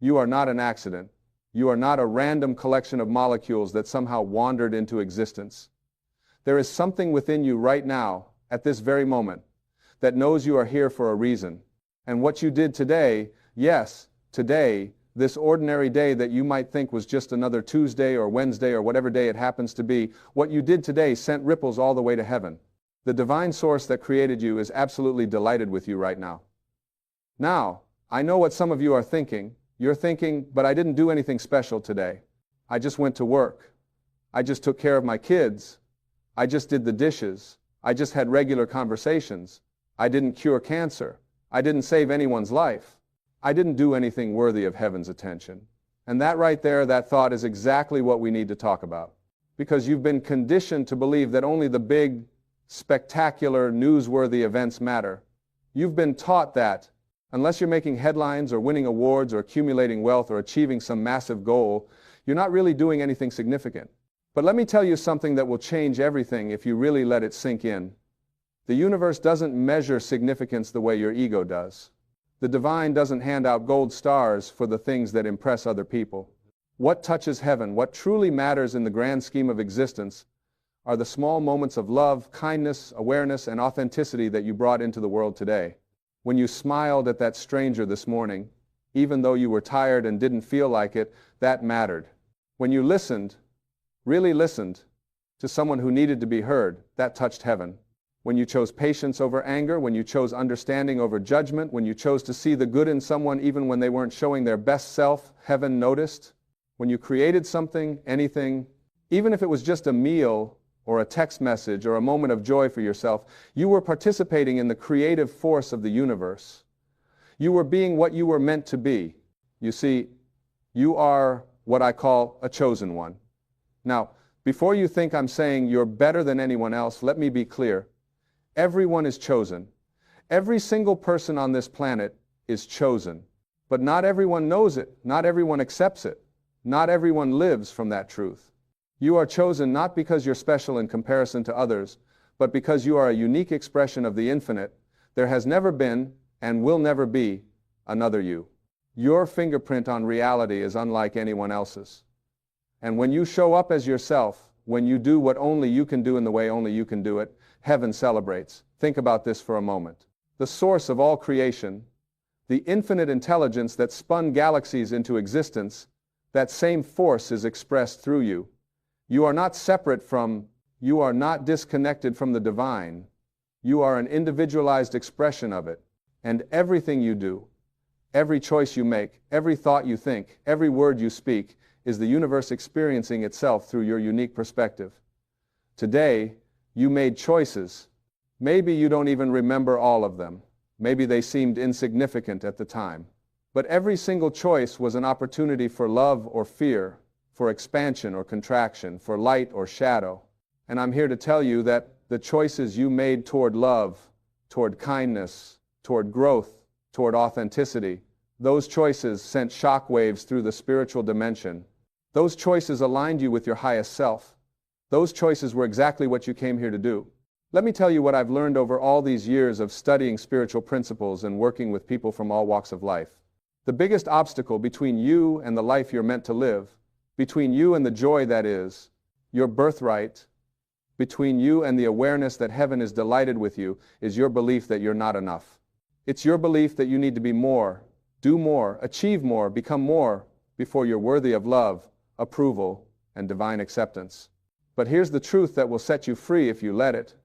You are not an accident. You are not a random collection of molecules that somehow wandered into existence. There is something within you right now, at this very moment, that knows you are here for a reason. And what you did today, yes, today, this ordinary day that you might think was just another Tuesday or Wednesday or whatever day it happens to be, what you did today sent ripples all the way to heaven. The divine source that created you is absolutely delighted with you right now. Now, I know what some of you are thinking. You're thinking, but I didn't do anything special today. I just went to work. I just took care of my kids. I just did the dishes. I just had regular conversations. I didn't cure cancer. I didn't save anyone's life. I didn't do anything worthy of heaven's attention. And that right there, that thought is exactly what we need to talk about. Because you've been conditioned to believe that only the big, spectacular, newsworthy events matter. You've been taught that unless you're making headlines or winning awards or accumulating wealth or achieving some massive goal, you're not really doing anything significant. But let me tell you something that will change everything if you really let it sink in. The universe doesn't measure significance the way your ego does. The divine doesn't hand out gold stars for the things that impress other people. What touches heaven, what truly matters in the grand scheme of existence, are the small moments of love, kindness, awareness, and authenticity that you brought into the world today. When you smiled at that stranger this morning, even though you were tired and didn't feel like it, that mattered. When you listened, really listened, to someone who needed to be heard, that touched heaven. When you chose patience over anger, when you chose understanding over judgment, when you chose to see the good in someone even when they weren't showing their best self, heaven noticed. When you created something, anything, even if it was just a meal or a text message or a moment of joy for yourself, you were participating in the creative force of the universe. You were being what you were meant to be. You see, you are what I call a chosen one. Now, before you think I'm saying you're better than anyone else, let me be clear. Everyone is chosen. Every single person on this planet is chosen. But not everyone knows it. Not everyone accepts it. Not everyone lives from that truth. You are chosen not because you're special in comparison to others, but because you are a unique expression of the infinite. There has never been, and will never be, another you. Your fingerprint on reality is unlike anyone else's. And when you show up as yourself, when you do what only you can do in the way only you can do it, heaven celebrates. Think about this for a moment. The source of all creation, the infinite intelligence that spun galaxies into existence, that same force is expressed through you. You are not separate from, you are not disconnected from the divine. You are an individualized expression of it. And everything you do, every choice you make, every thought you think, every word you speak, is the universe experiencing itself through your unique perspective. Today, you made choices. Maybe you don't even remember all of them. Maybe they seemed insignificant at the time. But every single choice was an opportunity for love or fear, for expansion or contraction, for light or shadow. And I'm here to tell you that the choices you made toward love, toward kindness, toward growth, toward authenticity, those choices sent shockwaves through the spiritual dimension. Those choices aligned you with your highest self. Those choices were exactly what you came here to do. Let me tell you what I've learned over all these years of studying spiritual principles and working with people from all walks of life. The biggest obstacle between you and the life you're meant to live, between you and the joy that is, your birthright, between you and the awareness that heaven is delighted with you, is your belief that you're not enough. It's your belief that you need to be more, do more, achieve more, become more, before you're worthy of love, approval, and divine acceptance. But here's the truth that will set you free if you let it.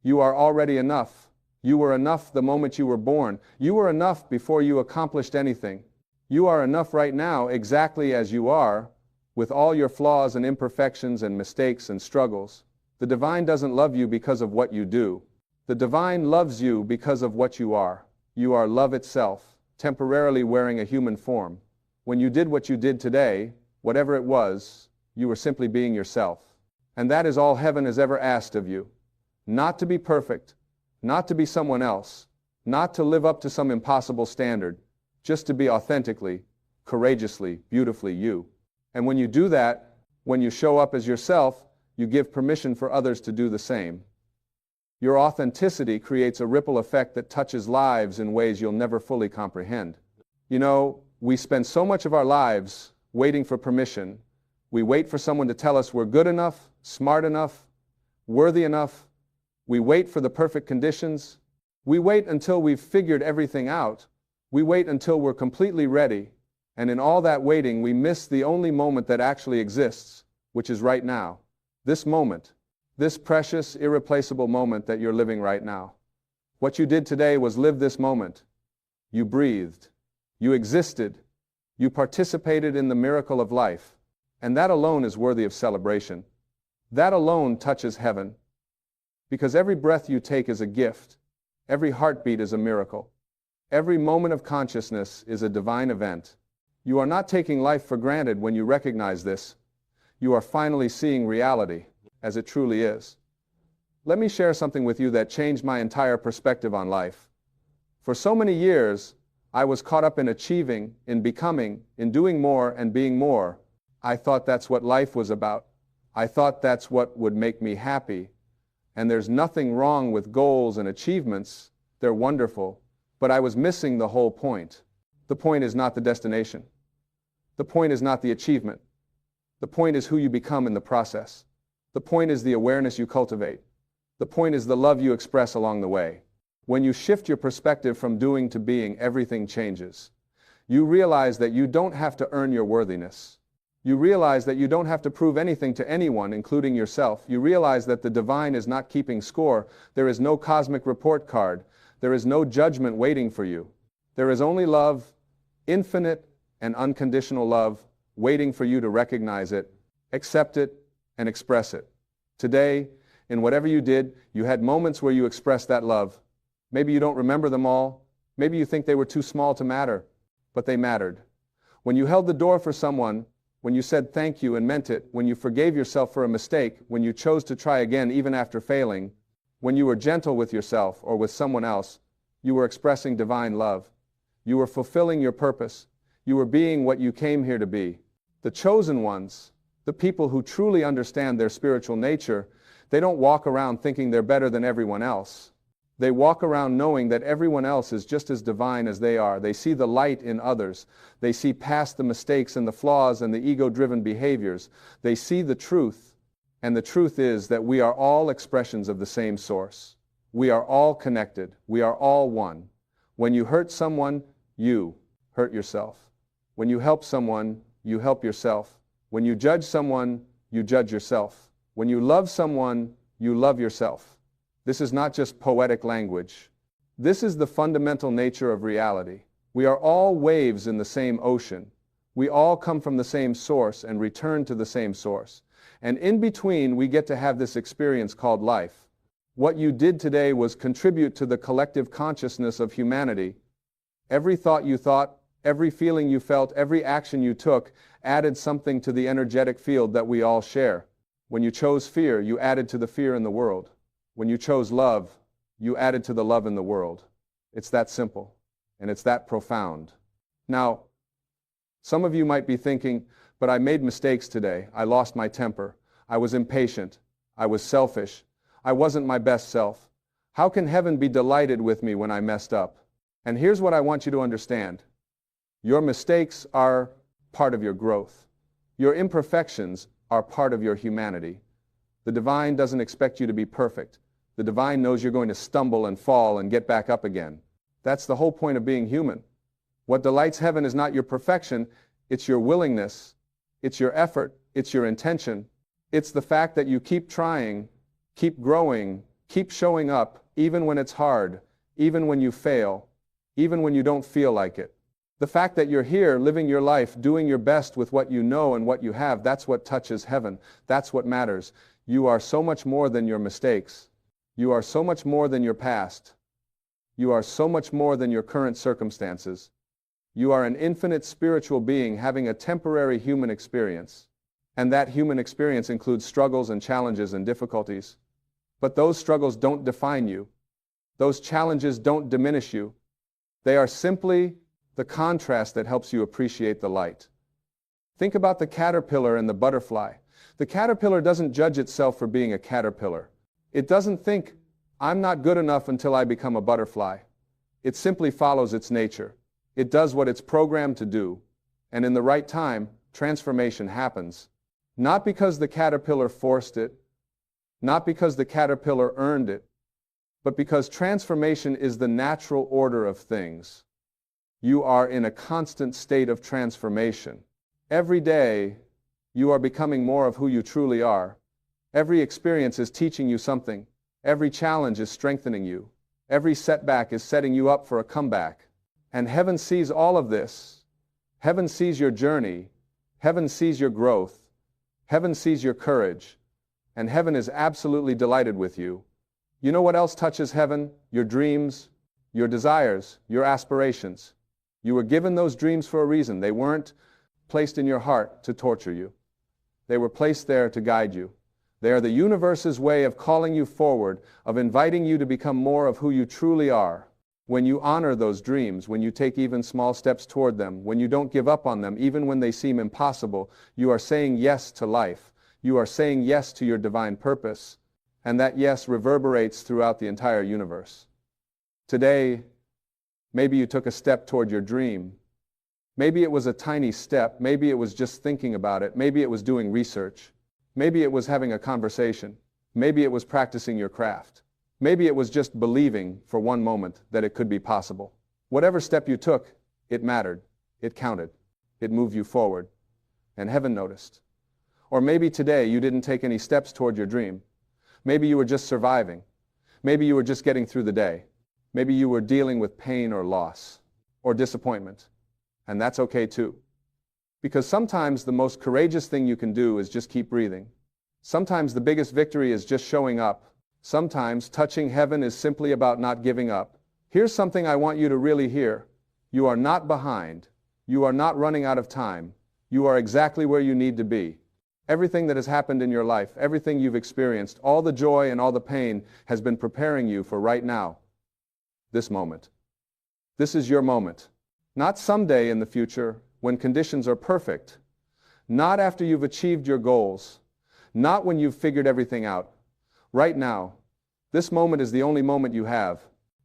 You are already enough. You were enough the moment you were born. You were enough before you accomplished anything. You are enough right now exactly as you are, with all your flaws and imperfections and mistakes and struggles. The divine doesn't love you because of what you do. The divine loves you because of what you are. You are love itself, temporarily wearing a human form. When you did what you did today, whatever it was, you were simply being yourself. And that is all heaven has ever asked of you. Not to be perfect, not to be someone else, not to live up to some impossible standard, just to be authentically, courageously, beautifully you. And when you do that, when you show up as yourself, you give permission for others to do the same. Your authenticity creates a ripple effect that touches lives in ways you'll never fully comprehend. You know, We spend so much of our lives waiting for permission. We wait for someone to tell us we're good enough, smart enough, worthy enough. We wait for the perfect conditions. We wait until we've figured everything out. We wait until we're completely ready. And in all that waiting, we miss the only moment that actually exists, which is right now. This moment, this precious, irreplaceable moment that you're living right now. What you did today was live this moment. You breathed. You existed. You participated in the miracle of life. And that alone is worthy of celebration. That alone touches heaven. Because every breath you take is a gift. Every heartbeat is a miracle. Every moment of consciousness is a divine event. You are not taking life for granted when you recognize this. You are finally seeing reality as it truly is. Let me share something with you that changed my entire perspective on life. For so many years, I was caught up in achieving, in becoming, in doing more and being more. I thought that's what life was about. I thought that's what would make me happy. And there's nothing wrong with goals and achievements. They're wonderful. But I was missing the whole point. The point is not the destination. The point is not the achievement. The point is who you become in the process. The point is the awareness you cultivate. The point is the love you express along the way. When you shift your perspective from doing to being, everything changes. You realize that you don't have to earn your worthiness. You realize that you don't have to prove anything to anyone, including yourself. You realize that the divine is not keeping score. There is no cosmic report card. There is no judgment waiting for you. There is only love, infinite and unconditional love, waiting for you to recognize it, accept it, and express it. Today, in whatever you did, you had moments where you expressed that love. Maybe you don't remember them all. Maybe you think they were too small to matter, but they mattered. When you held the door for someone, when you said thank you and meant it, when you forgave yourself for a mistake, when you chose to try again even after failing, when you were gentle with yourself or with someone else, you were expressing divine love. You were fulfilling your purpose. You were being what you came here to be. The chosen ones, the people who truly understand their spiritual nature, they don't walk around thinking they're better than everyone else. They walk around knowing that everyone else is just as divine as they are. They see the light in others. They see past the mistakes and the flaws and the ego-driven behaviors. They see the truth. And the truth is that we are all expressions of the same source. We are all connected. We are all one. When you hurt someone, you hurt yourself. When you help someone, you help yourself. When you judge someone, you judge yourself. When you love someone, you love yourself. This is not just poetic language. This is the fundamental nature of reality. We are all waves in the same ocean. We all come from the same source and return to the same source. And in between, we get to have this experience called life. What you did today was contribute to the collective consciousness of humanity. Every thought you thought, every feeling you felt, every action you took added something to the energetic field that we all share. When you chose fear, you added to the fear in the world. When you chose love, you added to the love in the world. It's that simple, and it's that profound. Now, some of you might be thinking, but I made mistakes today. I lost my temper. I was impatient. I was selfish. I wasn't my best self. How can heaven be delighted with me when I messed up? And here's what I want you to understand. Your mistakes are part of your growth. Your imperfections are part of your humanity. The divine doesn't expect you to be perfect. The divine knows you're going to stumble and fall and get back up again. That's the whole point of being human. What delights heaven is not your perfection, it's your willingness, it's your effort, it's your intention. It's the fact that you keep trying, keep growing, keep showing up, even when it's hard, even when you fail, even when you don't feel like it. The fact that you're here, living your life, doing your best with what you know and what you have, that's what touches heaven. That's what matters. You are so much more than your mistakes. You are so much more than your past. You are so much more than your current circumstances. You are an infinite spiritual being having a temporary human experience. And that human experience includes struggles and challenges and difficulties. But those struggles don't define you. Those challenges don't diminish you. They are simply the contrast that helps you appreciate the light. Think about the caterpillar and the butterfly. The caterpillar doesn't judge itself for being a caterpillar. It doesn't think, I'm not good enough until I become a butterfly. It simply follows its nature. It does what it's programmed to do, and in the right time, transformation happens. Not because the caterpillar forced it, not because the caterpillar earned it, but because transformation is the natural order of things. You are in a constant state of transformation. Every day, you are becoming more of who you truly are. Every experience is teaching you something. Every challenge is strengthening you. Every setback is setting you up for a comeback. And heaven sees all of this. Heaven sees your journey. Heaven sees your growth. Heaven sees your courage. And heaven is absolutely delighted with you. You know what else touches heaven? Your dreams, your desires, your aspirations. You were given those dreams for a reason. They weren't placed in your heart to torture you. They were placed there to guide you. They are the universe's way of calling you forward, of inviting you to become more of who you truly are. When you honor those dreams, when you take even small steps toward them, when you don't give up on them, even when they seem impossible, you are saying yes to life. You are saying yes to your divine purpose. And that yes reverberates throughout the entire universe. Today, maybe you took a step toward your dream. Maybe it was a tiny step. Maybe it was just thinking about it. Maybe it was doing research. Maybe it was having a conversation. Maybe it was practicing your craft. Maybe it was just believing for one moment that it could be possible. Whatever step you took, it mattered. It counted. It moved you forward. And heaven noticed. Or maybe today you didn't take any steps toward your dream. Maybe you were just surviving. Maybe you were just getting through the day. Maybe you were dealing with pain or loss or disappointment. And that's okay too. Because sometimes the most courageous thing you can do is just keep breathing. Sometimes the biggest victory is just showing up. Sometimes touching heaven is simply about not giving up. Here's something I want you to really hear. You are not behind. You are not running out of time. You are exactly where you need to be. Everything that has happened in your life, everything you've experienced, all the joy and all the pain has been preparing you for right now. This moment. This is your moment. Not someday in the future, when conditions are perfect. Not after you've achieved your goals. Not when you've figured everything out. Right now, this moment is the only moment you have.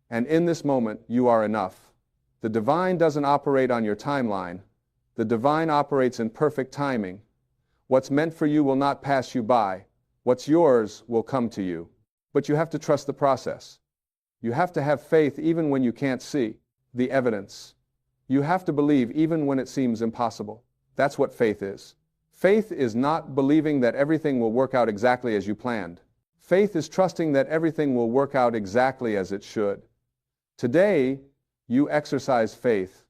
And in this moment, you are enough. The divine doesn't operate on your timeline. The divine operates in perfect timing. What's meant for you will not pass you by. What's yours will come to you. But you have to trust the process. You have to have faith even when you can't see the evidence. You have to believe even when it seems impossible. That's what faith is. Faith is not believing that everything will work out exactly as you planned. Faith is trusting that everything will work out exactly as it should. Today, you exercise faith.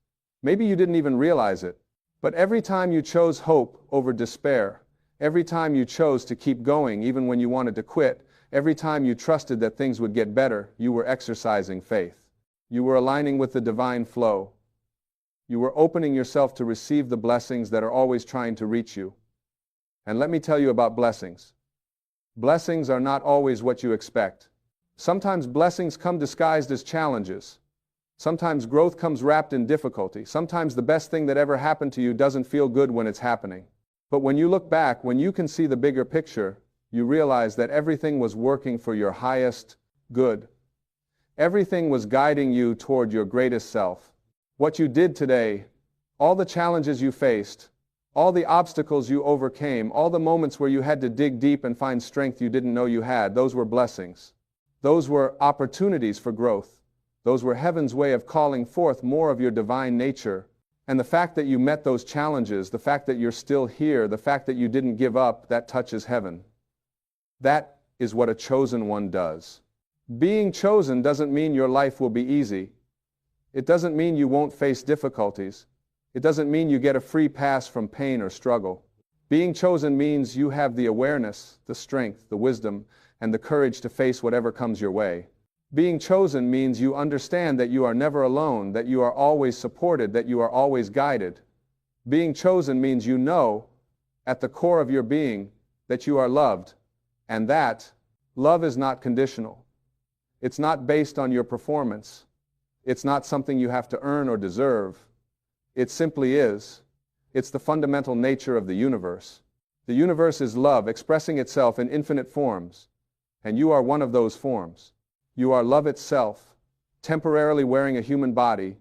Maybe you didn't even realize it, but every time you chose hope over despair, every time you chose to keep going even when you wanted to quit, every time you trusted that things would get better, you were exercising faith. You were aligning with the divine flow. You were opening yourself to receive the blessings that are always trying to reach you. And let me tell you about blessings. Blessings are not always what you expect. Sometimes blessings come disguised as challenges. Sometimes growth comes wrapped in difficulty. Sometimes the best thing that ever happened to you doesn't feel good when it's happening. But when you look back, when you can see the bigger picture, you realize that everything was working for your highest good. Everything was guiding you toward your greatest self. What you did today, all the challenges you faced, all the obstacles you overcame, all the moments where you had to dig deep and find strength you didn't know you had, those were blessings. Those were opportunities for growth. Those were heaven's way of calling forth more of your divine nature. And the fact that you met those challenges, the fact that you're still here, the fact that you didn't give up, that touches heaven. That is what a chosen one does. Being chosen doesn't mean your life will be easy. It doesn't mean you won't face difficulties. It doesn't mean you get a free pass from pain or struggle. Being chosen means you have the awareness, the strength, the wisdom, and the courage to face whatever comes your way. Being chosen means you understand that you are never alone, that you are always supported, that you are always guided. Being chosen means you know, at the core of your being, that you are loved, and that love is not conditional. It's not based on your performance. It's not something you have to earn or deserve. It simply is. It's the fundamental nature of the universe. The universe is love expressing itself in infinite forms, and you are one of those forms. You are love itself, temporarily wearing a human body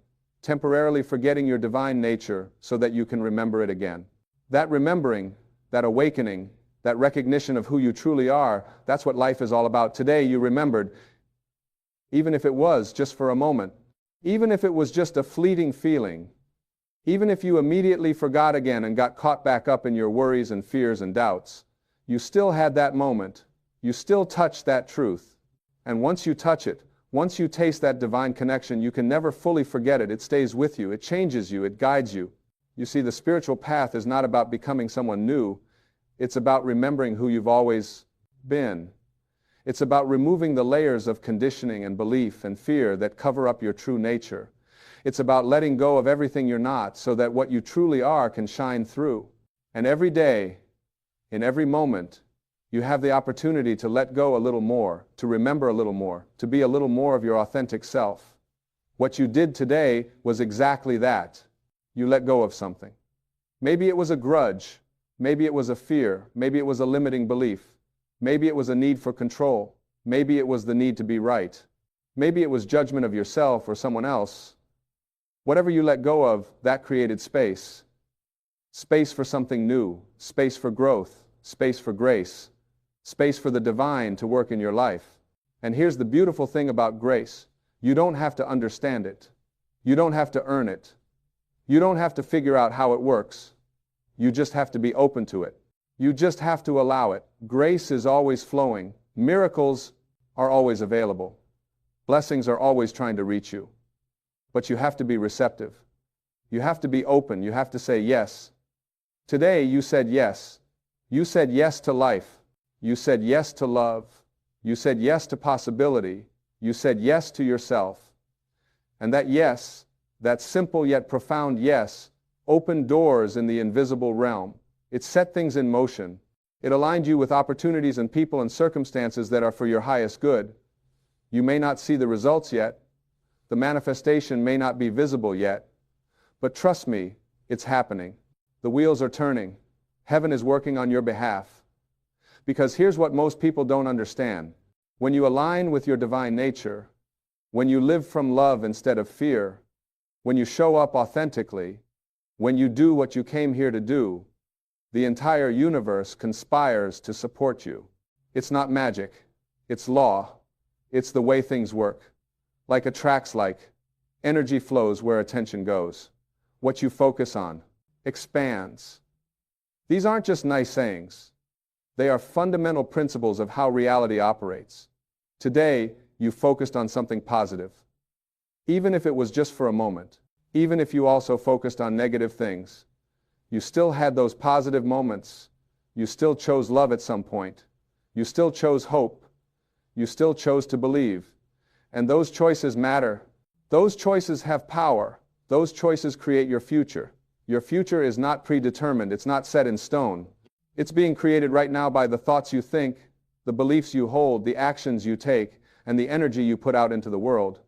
temporarily forgetting your divine nature so that you can remember it again. That remembering, that awakening, that recognition of who you truly are, that's what life is all about. Today you remembered, even if it was just for a moment, even if it was just a fleeting feeling, even if you immediately forgot again and got caught back up in your worries and fears and doubts, you still had that moment. You still touched that truth. And once you touch it, once you taste that divine connection, you can never fully forget it. It stays with you. It changes you. It guides you. You see, the spiritual path is not about becoming someone new. It's about remembering who you've always been. It's about removing the layers of conditioning and belief and fear that cover up your true nature. It's about letting go of everything you're not so that what you truly are can shine through. And every day, in every moment, you have the opportunity to let go a little more, to remember a little more, to be a little more of your authentic self. What you did today was exactly that. You let go of something. Maybe it was a grudge. Maybe it was a fear. Maybe it was a limiting belief. Maybe it was a need for control. Maybe it was the need to be right. Maybe it was judgment of yourself or someone else. Whatever you let go of, that created space. Space for something new. Space for growth. Space for grace. Space for the divine to work in your life. And here's the beautiful thing about grace. You don't have to understand it. You don't have to earn it. You don't have to figure out how it works. You just have to be open to it. You just have to allow it. Grace is always flowing. Miracles are always available. Blessings are always trying to reach you. But you have to be receptive. You have to be open. You have to say yes. Today you said yes. You said yes to life. You said yes to love. You said yes to possibility. You said yes to yourself. And that yes, that simple yet profound yes, opened doors in the invisible realm. It set things in motion. It aligned you with opportunities and people and circumstances that are for your highest good. You may not see the results yet. The manifestation may not be visible yet. But trust me, it's happening. The wheels are turning. Heaven is working on your behalf. Because here's what most people don't understand. When you align with your divine nature, when you live from love instead of fear, when you show up authentically, when you do what you came here to do, the entire universe conspires to support you. It's not magic. It's law. It's the way things work. Like attracts like. Energy flows where attention goes. What you focus on expands. These aren't just nice sayings. They are fundamental principles of how reality operates. Today, you focused on something positive. Even if it was just for a moment, even if you also focused on negative things, you still had those positive moments. You still chose love at some point. You still chose hope. You still chose to believe. And those choices matter. Those choices have power. Those choices create your future. Your future is not predetermined. It's not set in stone. It's being created right now by the thoughts you think, the beliefs you hold, the actions you take, and the energy you put out into the world.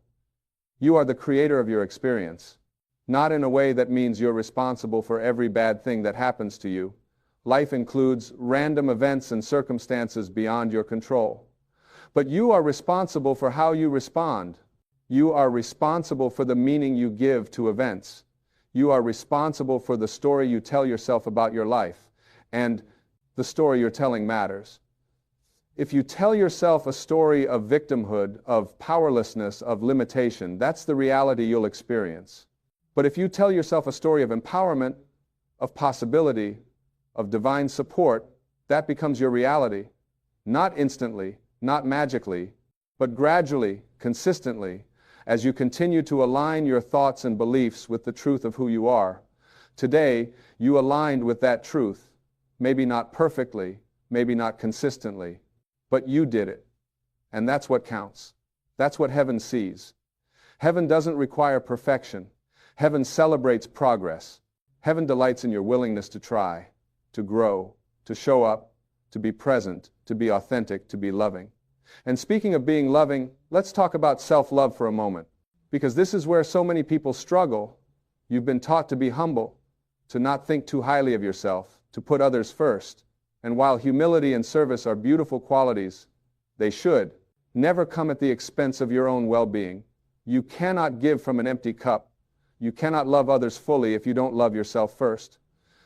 You are the creator of your experience. Not in a way that means you're responsible for every bad thing that happens to you. Life includes random events and circumstances beyond your control. But you are responsible for how you respond. You are responsible for the meaning you give to events. You are responsible for the story you tell yourself about your life. And the story you're telling matters. If you tell yourself a story of victimhood, of powerlessness, of limitation, that's the reality you'll experience. But if you tell yourself a story of empowerment, of possibility, of divine support, that becomes your reality. Not instantly, not magically, but gradually, consistently, as you continue to align your thoughts and beliefs with the truth of who you are. Today, you aligned with that truth. Maybe not perfectly, maybe not consistently, but you did it. And that's what counts. That's what heaven sees. Heaven doesn't require perfection. Heaven celebrates progress. Heaven delights in your willingness to try, to grow, to show up, to be present, to be authentic, to be loving. And speaking of being loving, let's talk about self-love for a moment, because this is where so many people struggle. You've been taught to be humble, to not think too highly of yourself, to put others first. And while humility and service are beautiful qualities, they should never come at the expense of your own well-being. You cannot give from an empty cup. You cannot love others fully if you don't love yourself first.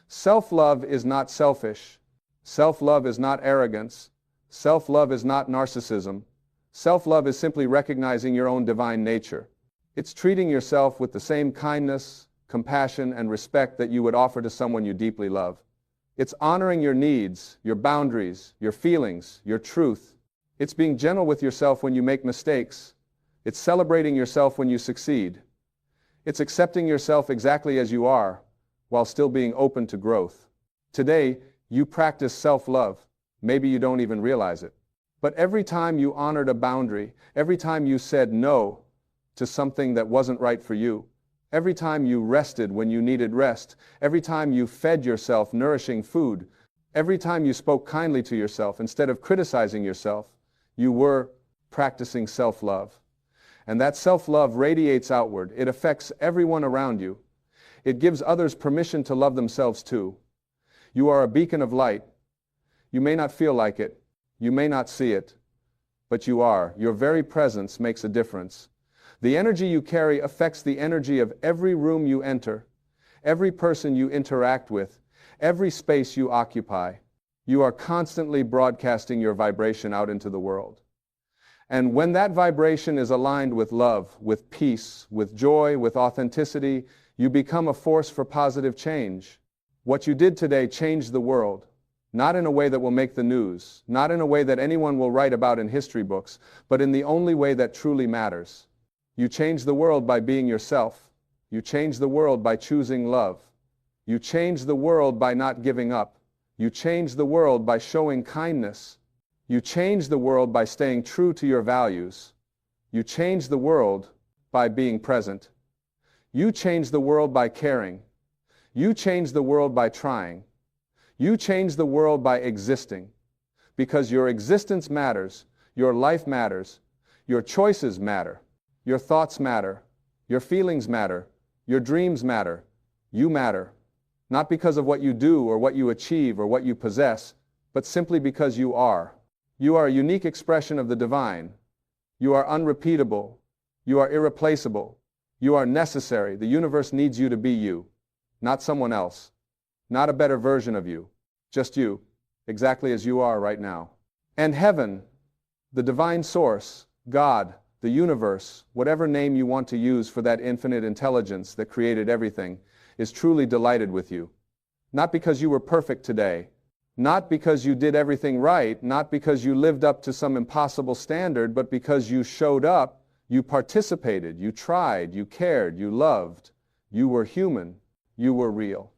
Self-love is not selfish. Self-love is not arrogance. Self-love is not narcissism. Self-love is simply recognizing your own divine nature. It's treating yourself with the same kindness, compassion, and respect that you would offer to someone you deeply love. It's honoring your needs, your boundaries, your feelings, your truth. It's being gentle with yourself when you make mistakes. It's celebrating yourself when you succeed. It's accepting yourself exactly as you are, while still being open to growth. Today, you practice self-love. Maybe you don't even realize it. But every time you honored a boundary, every time you said no to something that wasn't right for you, every time you rested when you needed rest, every time you fed yourself nourishing food, every time you spoke kindly to yourself instead of criticizing yourself, you were practicing self-love. And that self-love radiates outward. It affects everyone around you. It gives others permission to love themselves too. You are a beacon of light. You may not feel like it. You may not see it. But you are. Your very presence makes a difference. The energy you carry affects the energy of every room you enter, every person you interact with, every space you occupy. You are constantly broadcasting your vibration out into the world. And when that vibration is aligned with love, with peace, with joy, with authenticity, you become a force for positive change. What you did today changed the world, not in a way that will make the news, not in a way that anyone will write about in history books, but in the only way that truly matters. You changed the world by being yourself. You changed the world by choosing love. You changed the world by not giving up. You changed the world by showing kindness. You changed the world by staying true to your values. You changed the world by being present. You changed the world by caring. You changed the world by trying. You changed the world by existing. Because your existence matters, your life matters, your choices matter, your thoughts matter, your feelings matter, your dreams matter, you matter. Not because of what you do or what you achieve or what you possess, but simply because you are. You are a unique expression of the divine. You are unrepeatable. You are irreplaceable. You are necessary. The universe needs you to be you, not someone else, not a better version of you, just you, exactly as you are right now. And heaven, the divine source, God, the universe, whatever name you want to use for that infinite intelligence that created everything, is truly delighted with you. Not because you were perfect today, not because you did everything right, not because you lived up to some impossible standard, but because you showed up, you participated, you tried, you cared, you loved, you were human, you were real,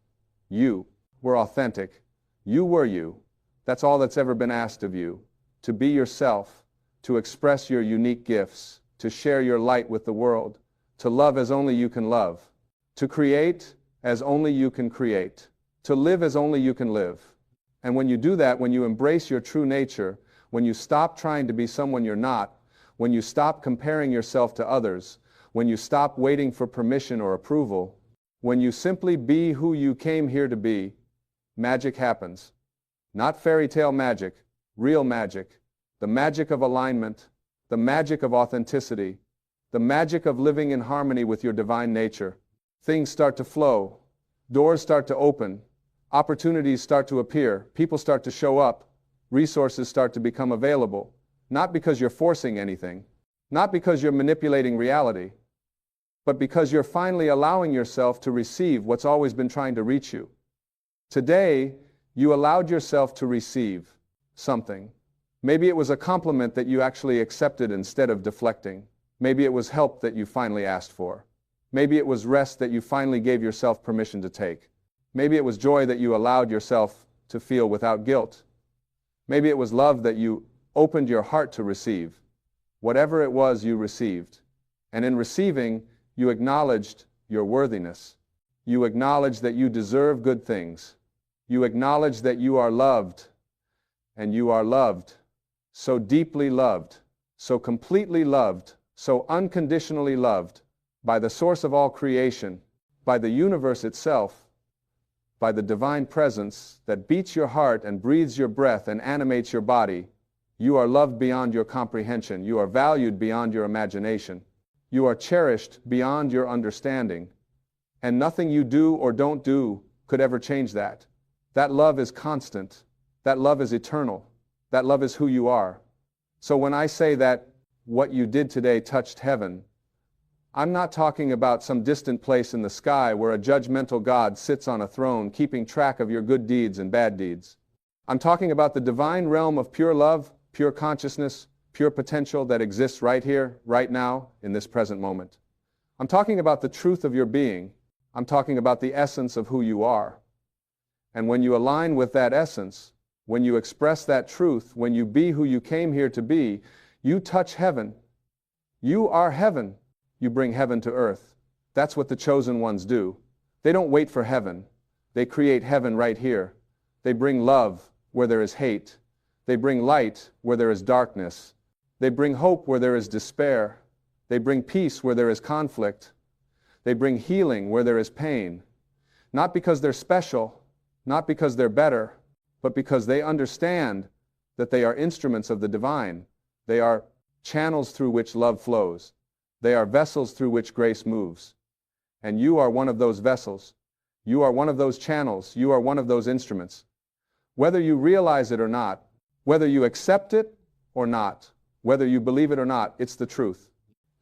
you were authentic, you were you. That's all that's ever been asked of you, to be yourself, to express your unique gifts, to share your light with the world, to love as only you can love, to create as only you can create, to live as only you can live. And when you do that, when you embrace your true nature, when you stop trying to be someone you're not, when you stop comparing yourself to others, when you stop waiting for permission or approval, when you simply be who you came here to be, magic happens. Not fairy tale magic, real magic, the magic of alignment, the magic of authenticity, the magic of living in harmony with your divine nature. Things start to flow, doors start to open, opportunities start to appear, people start to show up, resources start to become available, not because you're forcing anything, not because you're manipulating reality, but because you're finally allowing yourself to receive what's always been trying to reach you. Today, you allowed yourself to receive something. Maybe it was a compliment that you actually accepted instead of deflecting. Maybe it was help that you finally asked for. Maybe it was rest that you finally gave yourself permission to take. Maybe it was joy that you allowed yourself to feel without guilt. Maybe it was love that you opened your heart to receive. Whatever it was, you received. And in receiving, you acknowledged your worthiness. You acknowledged that you deserve good things. You acknowledged that you are loved. And you are loved. So deeply loved. So completely loved. So unconditionally loved. By the source of all creation. By the universe itself. By the divine presence that beats your heart and breathes your breath and animates your body. You are loved beyond your comprehension. You are valued beyond your imagination. You are cherished beyond your understanding. And nothing you do or don't do could ever change that. That love is constant. That love is eternal. That love is who you are. So when I say that what you did today touched heaven, I'm not talking about some distant place in the sky where a judgmental God sits on a throne keeping track of your good deeds and bad deeds. I'm talking about the divine realm of pure love, pure consciousness, pure potential that exists right here, right now, in this present moment. I'm talking about the truth of your being. I'm talking about the essence of who you are. And when you align with that essence, when you express that truth, when you be who you came here to be, you touch heaven. You are heaven. You bring heaven to earth. That's what the chosen ones do. They don't wait for heaven. They create heaven right here. They bring love where there is hate. They bring light where there is darkness. They bring hope where there is despair. They bring peace where there is conflict. They bring healing where there is pain. Not because they're special, not because they're better, but because they understand that they are instruments of the divine. They are channels through which love flows. They are vessels through which grace moves. And you are one of those vessels. You are one of those channels. You are one of those instruments. Whether you realize it or not, whether you accept it or not, whether you believe it or not, it's the truth.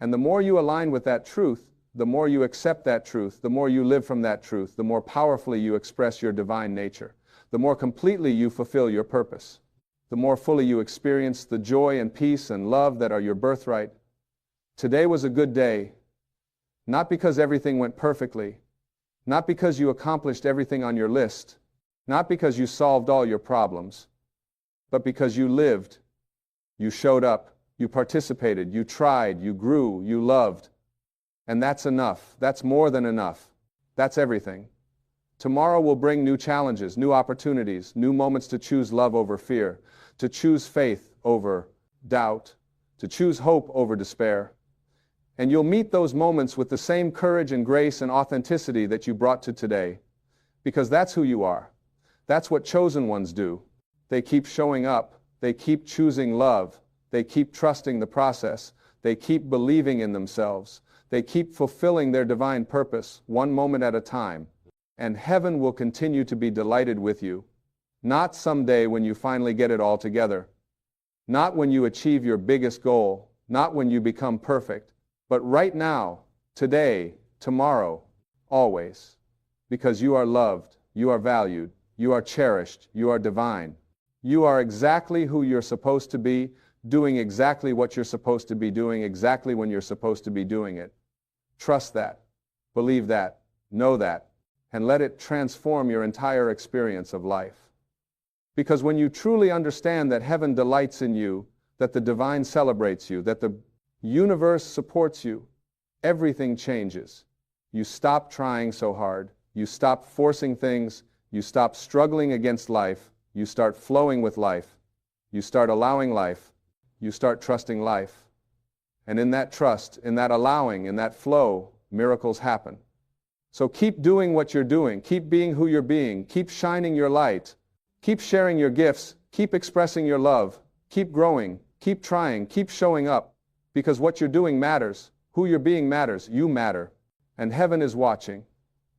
And the more you align with that truth, the more you accept that truth, the more you live from that truth, the more powerfully you express your divine nature, the more completely you fulfill your purpose, the more fully you experience the joy and peace and love that are your birthright. Today was a good day, not because everything went perfectly, not because you accomplished everything on your list, not because you solved all your problems, but because you lived, you showed up, you participated, you tried, you grew, you loved. And that's enough. That's more than enough. That's everything. Tomorrow will bring new challenges, new opportunities, new moments to choose love over fear, to choose faith over doubt, to choose hope over despair. And you'll meet those moments with the same courage and grace and authenticity that you brought to today, because that's who you are. That's what chosen ones do. They keep showing up. They keep choosing love. They keep trusting the process. They keep believing in themselves. They keep fulfilling their divine purpose, one moment at a time. And heaven will continue to be delighted with you. Not someday when you finally get it all together. Not when you achieve your biggest goal. Not when you become perfect. But right now, today, tomorrow, always. Because you are loved, you are valued, you are cherished, you are divine. You are exactly who you're supposed to be, doing exactly what you're supposed to be doing, exactly when you're supposed to be doing it. Trust that, believe that, know that, and let it transform your entire experience of life. Because when you truly understand that heaven delights in you, that the divine celebrates you, that the universe supports you, everything changes. You stop trying so hard. You stop forcing things. You stop struggling against life. You start flowing with life. You start allowing life. You start trusting life. And in that trust, in that allowing, in that flow, miracles happen. So keep doing what you're doing. Keep being who you're being. Keep shining your light. Keep sharing your gifts. Keep expressing your love. Keep growing. Keep trying. Keep showing up. Because what you're doing matters. Who you're being matters. You matter. And heaven is watching.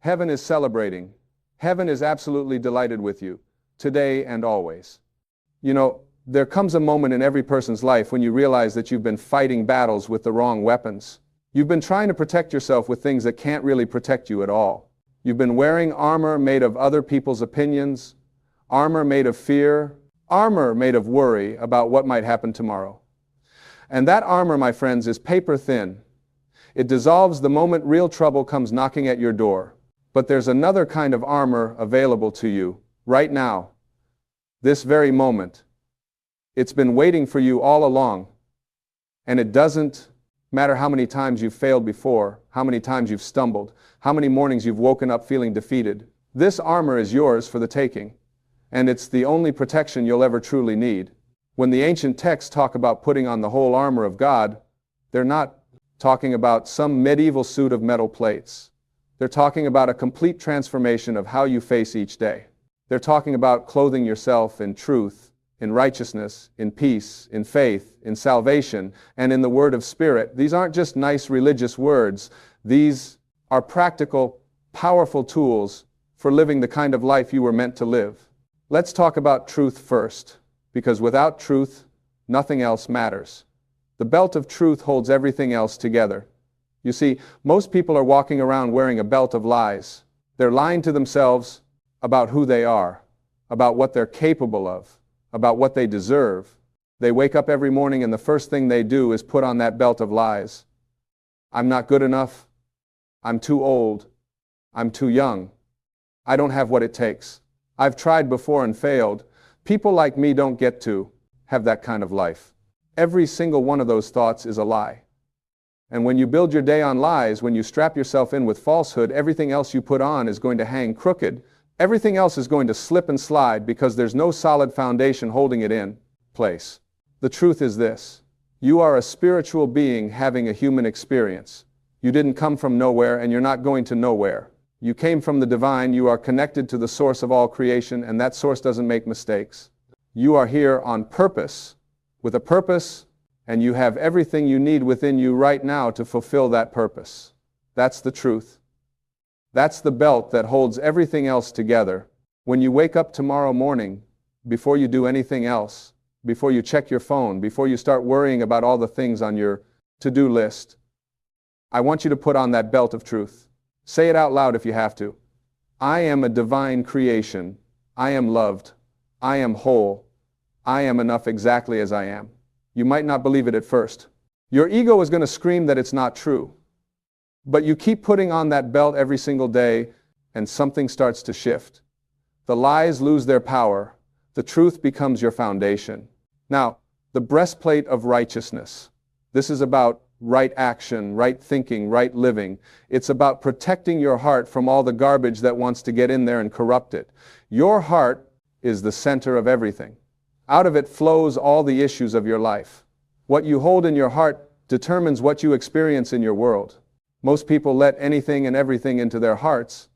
Heaven is celebrating. Heaven is absolutely delighted with you, today and always. You know, there comes a moment in every person's life when you realize that you've been fighting battles with the wrong weapons. You've been trying to protect yourself with things that can't really protect you at all. You've been wearing armor made of other people's opinions, armor made of fear, armor made of worry about what might happen tomorrow. And that armor, my friends, is paper thin. It dissolves the moment real trouble comes knocking at your door. But there's another kind of armor available to you right now, this very moment. It's been waiting for you all along. And it doesn't matter how many times you've failed before, how many times you've stumbled, how many mornings you've woken up feeling defeated. This armor is yours for the taking. And it's the only protection you'll ever truly need. When the ancient texts talk about putting on the whole armor of God, they're not talking about some medieval suit of metal plates. They're talking about a complete transformation of how you face each day. They're talking about clothing yourself in truth, in righteousness, in peace, in faith, in salvation, and in the word of spirit. These aren't just nice religious words. These are practical powerful tools for living the kind of life you were meant to live. Let's talk about truth first, because without truth, nothing else matters. The belt of truth holds everything else together. You see, most people are walking around wearing a belt of lies. They're lying to themselves about who they are, about what they're capable of, about what they deserve. They wake up every morning and the first thing they do is put on that belt of lies. I'm not good enough. I'm too old. I'm too young. I don't have what it takes. I've tried before and failed. People like me don't get to have that kind of life. Every single one of those thoughts is a lie. And when you build your day on lies, when you strap yourself in with falsehood, everything else you put on is going to hang crooked. Everything else is going to slip and slide because there's no solid foundation holding it in place. The truth is this: you are a spiritual being having a human experience. You didn't come from nowhere and you're not going to nowhere. You came from the divine, you are connected to the source of all creation, and that source doesn't make mistakes. You are here on purpose, with a purpose, and you have everything you need within you right now to fulfill that purpose. That's the truth. That's the belt that holds everything else together. When you wake up tomorrow morning, before you do anything else, before you check your phone, before you start worrying about all the things on your to-do list, I want you to put on that belt of truth. Say it out loud if you have to. I am a divine creation. I am loved. I am whole. I am enough exactly as I am. You might not believe it at first. Your ego is going to scream that it's not true. But you keep putting on that belt every single day, and something starts to shift. The lies lose their power. The truth becomes your foundation. Now, the breastplate of righteousness. This is about right action, right thinking, right living. It's about protecting your heart from all the garbage that wants to get in there and corrupt it. Your heart is the center of everything. Out of it flows all the issues of your life. What you hold in your heart determines what you experience in your world. Most people let anything and everything into their hearts.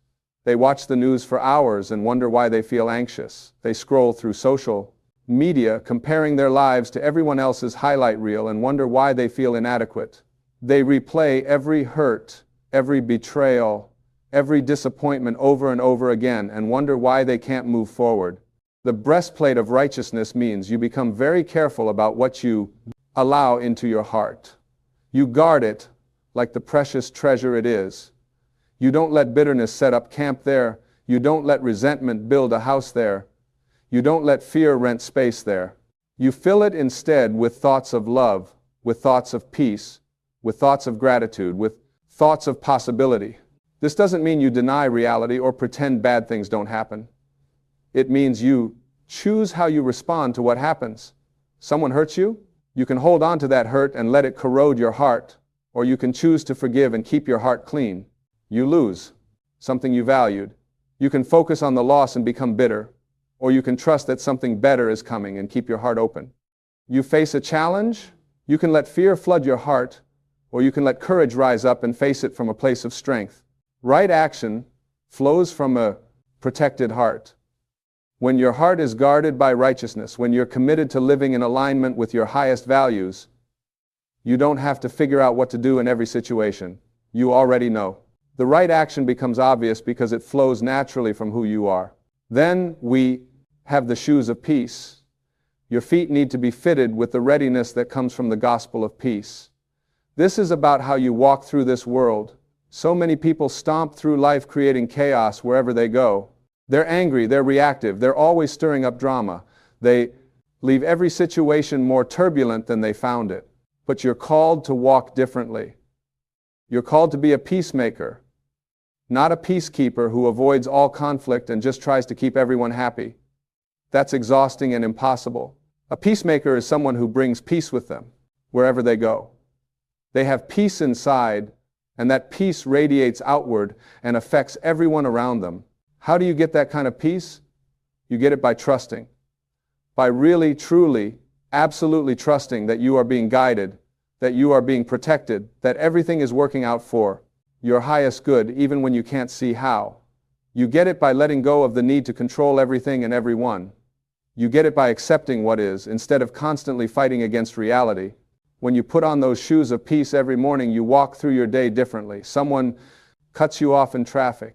They watch the news for hours and wonder why they feel anxious. They scroll through social media, comparing their lives to everyone else's highlight reel, and wonder why they feel inadequate. They replay every hurt, every betrayal, every disappointment over and over again, and wonder why they can't move forward. The breastplate of righteousness means you become very careful about what you allow into your heart. You guard it like the precious treasure it is. You don't let bitterness set up camp there. You don't let resentment build a house there. You don't let fear rent space there. You fill it instead with thoughts of love, with thoughts of peace, with thoughts of gratitude, with thoughts of possibility. This doesn't mean you deny reality or pretend bad things don't happen. It means you choose how you respond to what happens. Someone hurts you? You can hold on to that hurt and let it corrode your heart, or you can choose to forgive and keep your heart clean. You lose something you valued. You can focus on the loss and become bitter, or you can trust that something better is coming and keep your heart open. You face a challenge? You can let fear flood your heart, or you can let courage rise up and face it from a place of strength. Right action flows from a protected heart. When your heart is guarded by righteousness, when you're committed to living in alignment with your highest values, you don't have to figure out what to do in every situation. You already know. The right action becomes obvious because it flows naturally from who you are. Then we have the shoes of peace. Your feet need to be fitted with the readiness that comes from the gospel of peace. This is about how you walk through this world. So many people stomp through life creating chaos wherever they go. They're angry, they're reactive, they're always stirring up drama. They leave every situation more turbulent than they found it. But you're called to walk differently. You're called to be a peacemaker, not a peacekeeper who avoids all conflict and just tries to keep everyone happy. That's exhausting and impossible. A peacemaker is someone who brings peace with them wherever they go. They have peace inside, and that peace radiates outward and affects everyone around them. How do you get that kind of peace? You get it by trusting. By really, truly, absolutely trusting that you are being guided, that you are being protected, that everything is working out for your highest good, even when you can't see how. You get it by letting go of the need to control everything and everyone. You get it by accepting what is, instead of constantly fighting against reality. When you put on those shoes of peace every morning, you walk through your day differently. Someone cuts you off in traffic.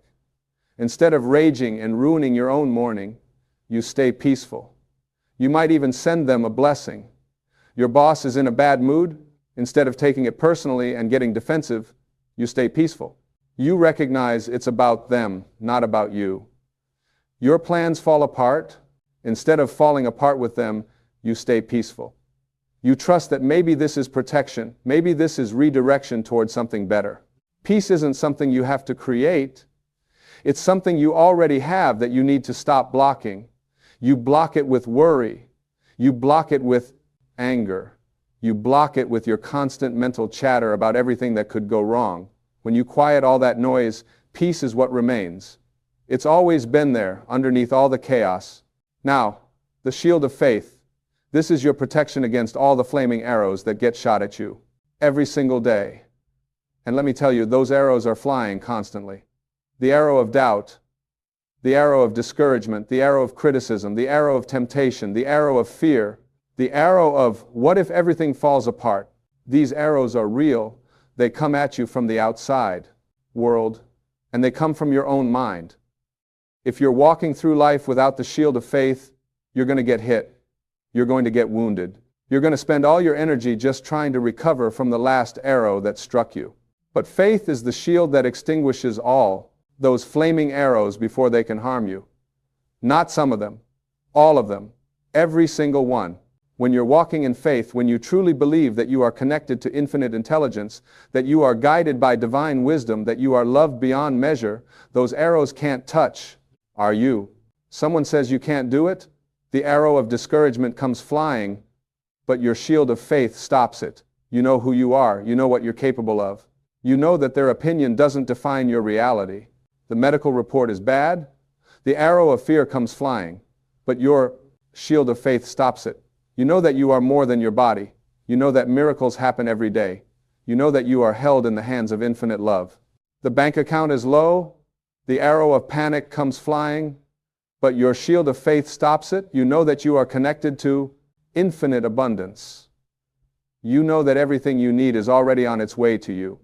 Instead of raging and ruining your own morning, you stay peaceful. You might even send them a blessing. Your boss is in a bad mood. Instead of taking it personally and getting defensive, you stay peaceful. You recognize it's about them, not about you. Your plans fall apart. Instead of falling apart with them, you stay peaceful. You trust that maybe this is protection, maybe this is redirection towards something better. Peace isn't something you have to create. It's something you already have that you need to stop blocking. You block it with worry. You block it with anger. You block it with your constant mental chatter about everything that could go wrong. When you quiet all that noise, peace is what remains. It's always been there, underneath all the chaos. Now, the shield of faith. This is your protection against all the flaming arrows that get shot at you every single day. And let me tell you, those arrows are flying constantly. The arrow of doubt, the arrow of discouragement, the arrow of criticism, the arrow of temptation, the arrow of fear, the arrow of what if everything falls apart. These arrows are real. They come at you from the outside world, and they come from your own mind. If you're walking through life without the shield of faith, you're going to get hit. You're going to get wounded. You're going to spend all your energy just trying to recover from the last arrow that struck you. But faith is the shield that extinguishes all those flaming arrows before they can harm you. Not some of them, all of them, every single one. When you're walking in faith, when you truly believe that you are connected to infinite intelligence, that you are guided by divine wisdom, that you are loved beyond measure, those arrows can't touch. Are you? Someone says you can't do it, the arrow of discouragement comes flying, but your shield of faith stops it. You know who you are. You know what you're capable of. You know that their opinion doesn't define your reality. The medical report is bad. The arrow of fear comes flying, but your shield of faith stops it. You know that you are more than your body. You know that miracles happen every day. You know that you are held in the hands of infinite love. The bank account is low. The arrow of panic comes flying, but your shield of faith stops it. You know that you are connected to infinite abundance. You know that everything you need is already on its way to you.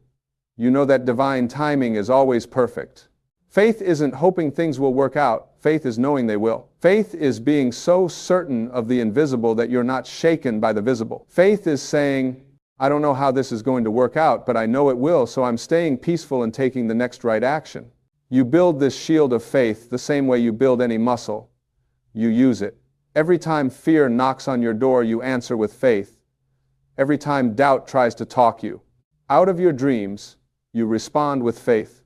You know that divine timing is always perfect. Faith isn't hoping things will work out. Faith is knowing they will. Faith is being so certain of the invisible that you're not shaken by the visible. Faith is saying, I don't know how this is going to work out, but I know it will, so I'm staying peaceful and taking the next right action. You build this shield of faith the same way you build any muscle. You use it. Every time fear knocks on your door, you answer with faith. Every time doubt tries to talk you out of your dreams, you respond with faith.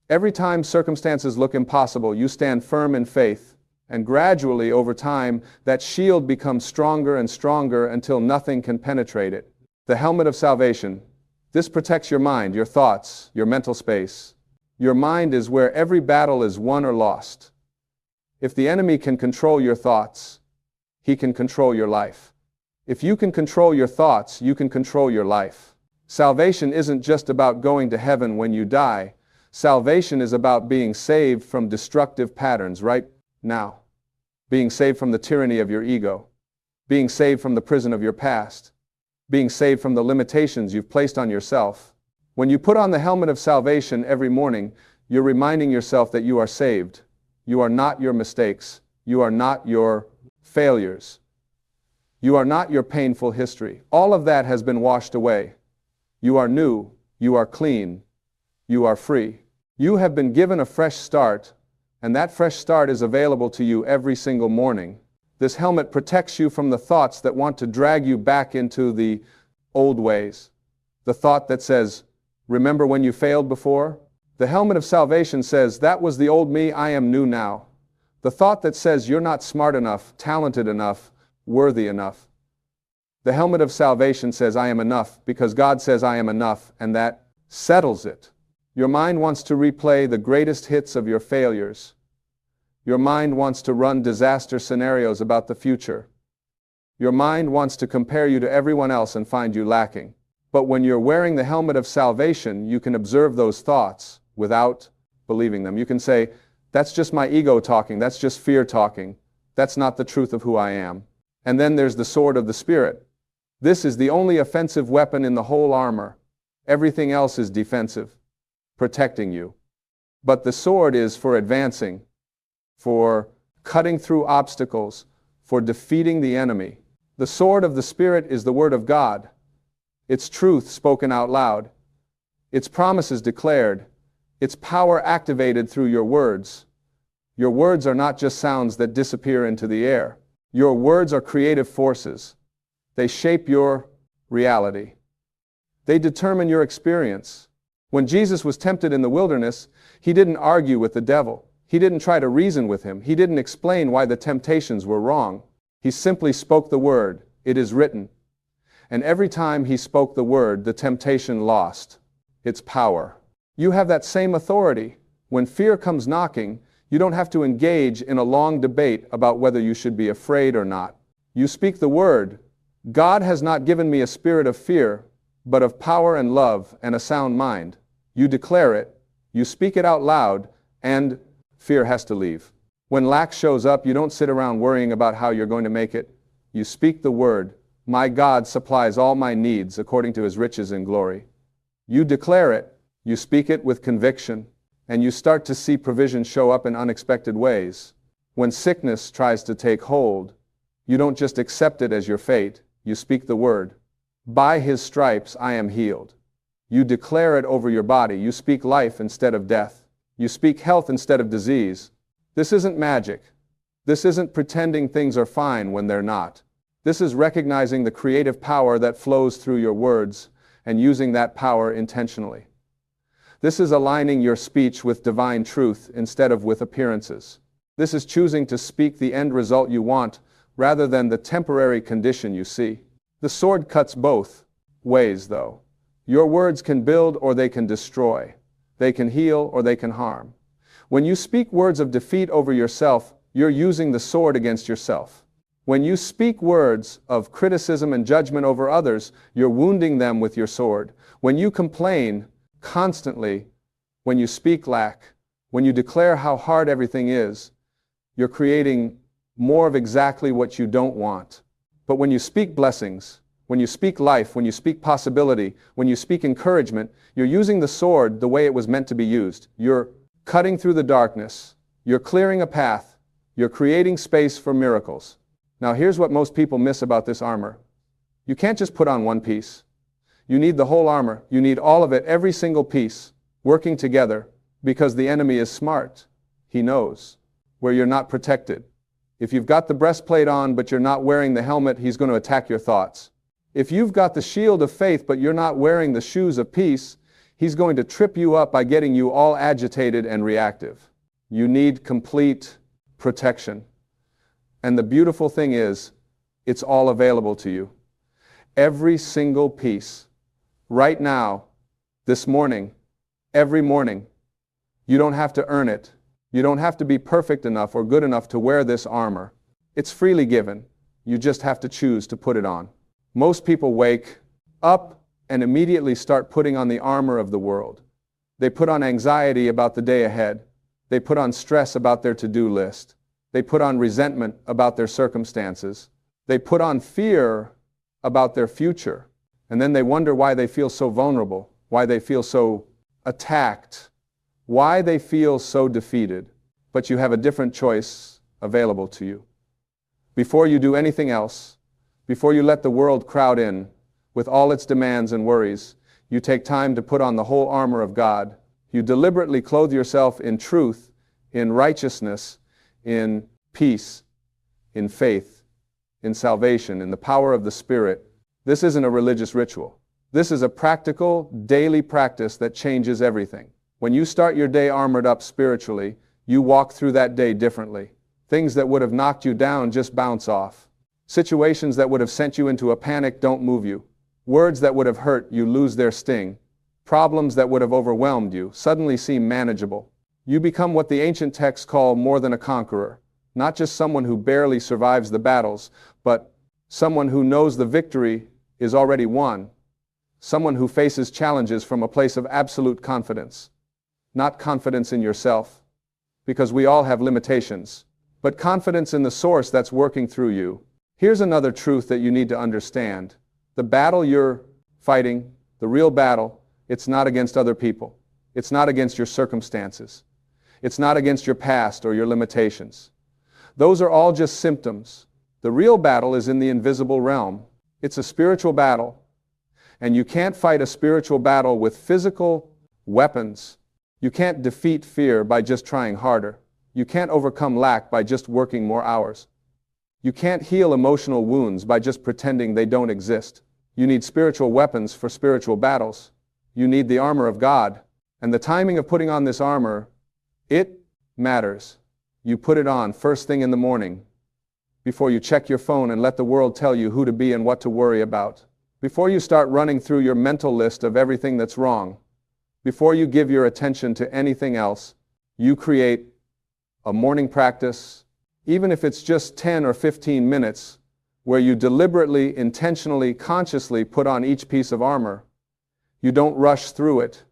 Every time circumstances look impossible, you stand firm in faith. And gradually, over time, that shield becomes stronger and stronger until nothing can penetrate it. The helmet of salvation. This protects your mind, your thoughts, your mental space. Your mind is where every battle is won or lost. If the enemy can control your thoughts, he can control your life. If you can control your thoughts, you can control your life. Salvation isn't just about going to heaven when you die. Salvation is about being saved from destructive patterns right now. Being saved from the tyranny of your ego. Being saved from the prison of your past. Being saved from the limitations you've placed on yourself. When you put on the helmet of salvation every morning, you're reminding yourself that you are saved. You are not your mistakes. You are not your failures. You are not your painful history. All of that has been washed away. You are new. You are clean. You are free. You have been given a fresh start, and that fresh start is available to you every single morning. This helmet protects you from the thoughts that want to drag you back into the old ways. The thought that says, remember when you failed before? The helmet of salvation says, that was the old me, I am new now. The thought that says, you're not smart enough, talented enough, worthy enough. The helmet of salvation says, I am enough, because God says I am enough, and that settles it. Your mind wants to replay the greatest hits of your failures. Your mind wants to run disaster scenarios about the future. Your mind wants to compare you to everyone else and find you lacking. But when you're wearing the helmet of salvation, you can observe those thoughts without believing them. You can say, that's just my ego talking, that's just fear talking, that's not the truth of who I am. And then there's the sword of the Spirit. This is the only offensive weapon in the whole armor. Everything else is defensive, protecting you. But the sword is for advancing, for cutting through obstacles, for defeating the enemy. The sword of the Spirit is the Word of God, its truth spoken out loud, its promises declared, its power activated through your words. Your words are not just sounds that disappear into the air. Your words are creative forces. They shape your reality. They determine your experience. When Jesus was tempted in the wilderness, he didn't argue with the devil. He didn't try to reason with him. He didn't explain why the temptations were wrong. He simply spoke the word, "It is written." And every time he spoke the word, the temptation lost its power. You have that same authority. When fear comes knocking, you don't have to engage in a long debate about whether you should be afraid or not. You speak the word, "God has not given me a spirit of fear, but of power and love and a sound mind." You declare it, you speak it out loud, and fear has to leave. When lack shows up, you don't sit around worrying about how you're going to make it. You speak the word, "My God supplies all my needs according to his riches in glory." You declare it, you speak it with conviction, and you start to see provision show up in unexpected ways. When sickness tries to take hold, you don't just accept it as your fate, you speak the word, "By his stripes I am healed." You declare it over your body. You speak life instead of death. You speak health instead of disease. This isn't magic. This isn't pretending things are fine when they're not. This is recognizing the creative power that flows through your words and using that power intentionally. This is aligning your speech with divine truth instead of with appearances. This is choosing to speak the end result you want rather than the temporary condition you see. The sword cuts both ways, though. Your words can build or they can destroy. They can heal or they can harm. When you speak words of defeat over yourself, you're using the sword against yourself. When you speak words of criticism and judgment over others, you're wounding them with your sword. When you complain constantly, when you speak lack, when you declare how hard everything is, you're creating more of exactly what you don't want. But when you speak blessings, when you speak life, when you speak possibility, when you speak encouragement, you're using the sword the way it was meant to be used. You're cutting through the darkness. You're clearing a path. You're creating space for miracles. Now here's what most people miss about this armor. You can't just put on one piece. You need the whole armor. You need all of it, every single piece, working together, because the enemy is smart. He knows where you're not protected. If you've got the breastplate on but you're not wearing the helmet, he's going to attack your thoughts. If you've got the shield of faith but you're not wearing the shoes of peace, he's going to trip you up by getting you all agitated and reactive. You need complete protection. And the beautiful thing is, it's all available to you. Every single piece. Right now, this morning, every morning. You don't have to earn it. You don't have to be perfect enough or good enough to wear this armor. It's freely given. You just have to choose to put it on. Most people wake up and immediately start putting on the armor of the world. They put on anxiety about the day ahead. They put on stress about their to-do list. They put on resentment about their circumstances. They put on fear about their future. And then they wonder why they feel so vulnerable, why they feel so attacked, why they feel so defeated. But you have a different choice available to you. Before you do anything else, before you let the world crowd in with all its demands and worries, you take time to put on the whole armor of God. You deliberately clothe yourself in truth, in righteousness, in peace, in faith, in salvation, in the power of the Spirit. This isn't a religious ritual. This is a practical, daily practice that changes everything. When you start your day armored up spiritually, you walk through that day differently. Things that would have knocked you down just bounce off. Situations that would have sent you into a panic don't move you. Words that would have hurt you lose their sting. Problems that would have overwhelmed you suddenly seem manageable. You become what the ancient texts call more than a conqueror. Not just someone who barely survives the battles, but someone who knows the victory is already won. Someone who faces challenges from a place of absolute confidence. Not confidence in yourself, because we all have limitations, but confidence in the source that's working through you. Here's another truth that you need to understand. The battle you're fighting, the real battle, it's not against other people. It's not against your circumstances. It's not against your past or your limitations. Those are all just symptoms. The real battle is in the invisible realm. It's a spiritual battle. And you can't fight a spiritual battle with physical weapons. You can't defeat fear by just trying harder. You can't overcome lack by just working more hours. You can't heal emotional wounds by just pretending they don't exist. You need spiritual weapons for spiritual battles. You need the armor of God. And the timing of putting on this armor, it matters. You put it on first thing in the morning, before you check your phone and let the world tell you who to be and what to worry about. Before you start running through your mental list of everything that's wrong. Before you give your attention to anything else, you create a morning practice, even if it's just 10 or 15 minutes, where you deliberately, intentionally, consciously put on each piece of armor. You don't rush through it.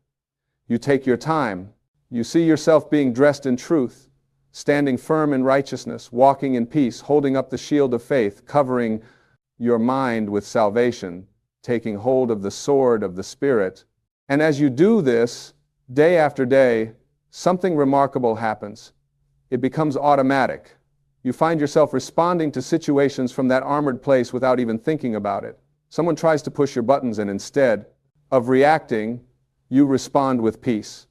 You take your time. You see yourself being dressed in truth, standing firm in righteousness, walking in peace, holding up the shield of faith, covering your mind with salvation, taking hold of the sword of the Spirit. And as you do this, day after day, something remarkable happens. It becomes automatic. You find yourself responding to situations from that armored place without even thinking about it. Someone tries to push your buttons, and instead of reacting, you respond with peace.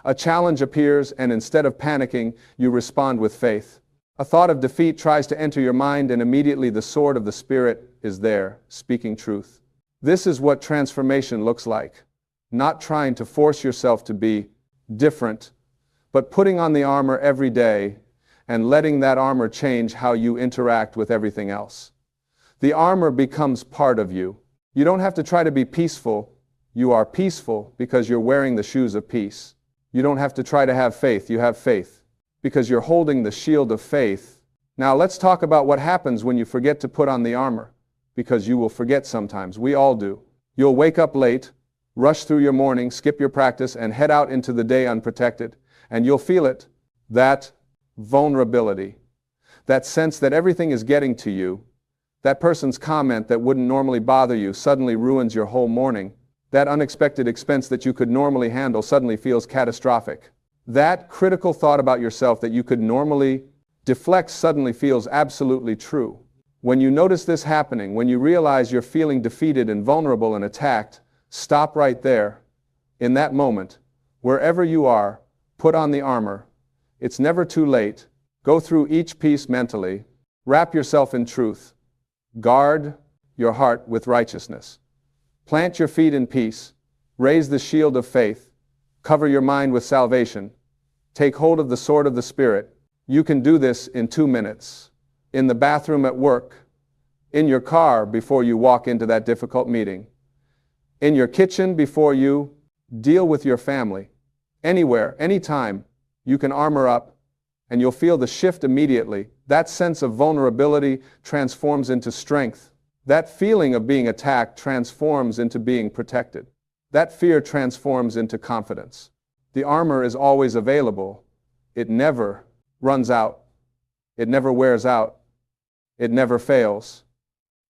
A challenge appears, and instead of panicking, you respond with faith. A thought of defeat tries to enter your mind, and immediately the sword of the Spirit is there, speaking truth. This is what transformation looks like. Not trying to force yourself to be different, but putting on the armor every day and letting that armor change how you interact with everything else. The armor becomes part of you. You don't have to try to be peaceful. You are peaceful because you're wearing the shoes of peace. You don't have to try to have faith. You have faith because you're holding the shield of faith. Now let's talk about what happens when you forget to put on the armor, because you will forget sometimes. We all do. You'll wake up late, rush through your morning, skip your practice, and head out into the day unprotected. And you'll feel it, that vulnerability, that sense that everything is getting to you. That person's comment that wouldn't normally bother you suddenly ruins your whole morning. That unexpected expense that you could normally handle suddenly feels catastrophic. That critical thought about yourself that you could normally deflect suddenly feels absolutely true. When you notice this happening, when you realize you're feeling defeated and vulnerable and attacked, stop right there. In that moment, wherever you are, put on the armor. It's never too late. Go through each piece mentally. Wrap yourself in truth. Guard your heart with righteousness. Plant your feet in peace. Raise the shield of faith. Cover your mind with salvation. Take hold of the sword of the Spirit. You can do this in 2 minutes. In the bathroom at work. In your car before you walk into that difficult meeting. In your kitchen before you deal with your family. Anywhere, anytime, you can armor up, and you'll feel the shift immediately. That sense of vulnerability transforms into strength. That feeling of being attacked transforms into being protected. That fear transforms into confidence. The armor is always available. It never runs out. It never wears out. It never fails.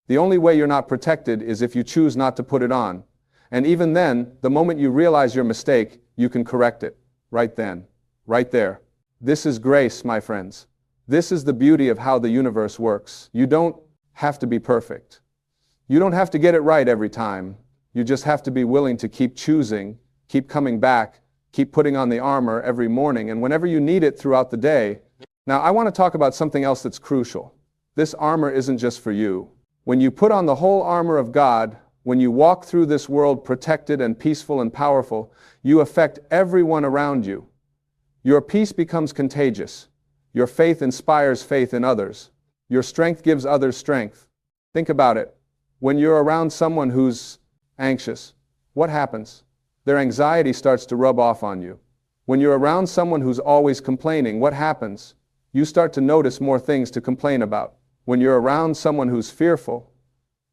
The only way you're not protected is if you choose not to put it on. And even then, the moment you realize your mistake, you can correct it. Right then. Right there. This is grace, my friends. This is the beauty of how the universe works. You don't have to be perfect. You don't have to get it right every time. You just have to be willing to keep choosing, keep coming back, keep putting on the armor every morning, and whenever you need it throughout the day. Now, I want to talk about something else that's crucial. This armor isn't just for you. When you put on the whole armor of God, when you walk through this world protected and peaceful and powerful, you affect everyone around you. Your peace becomes contagious. Your faith inspires faith in others. Your strength gives others strength. Think about it. When you're around someone who's anxious, what happens? Their anxiety starts to rub off on you. When you're around someone who's always complaining, what happens? You start to notice more things to complain about. When you're around someone who's fearful,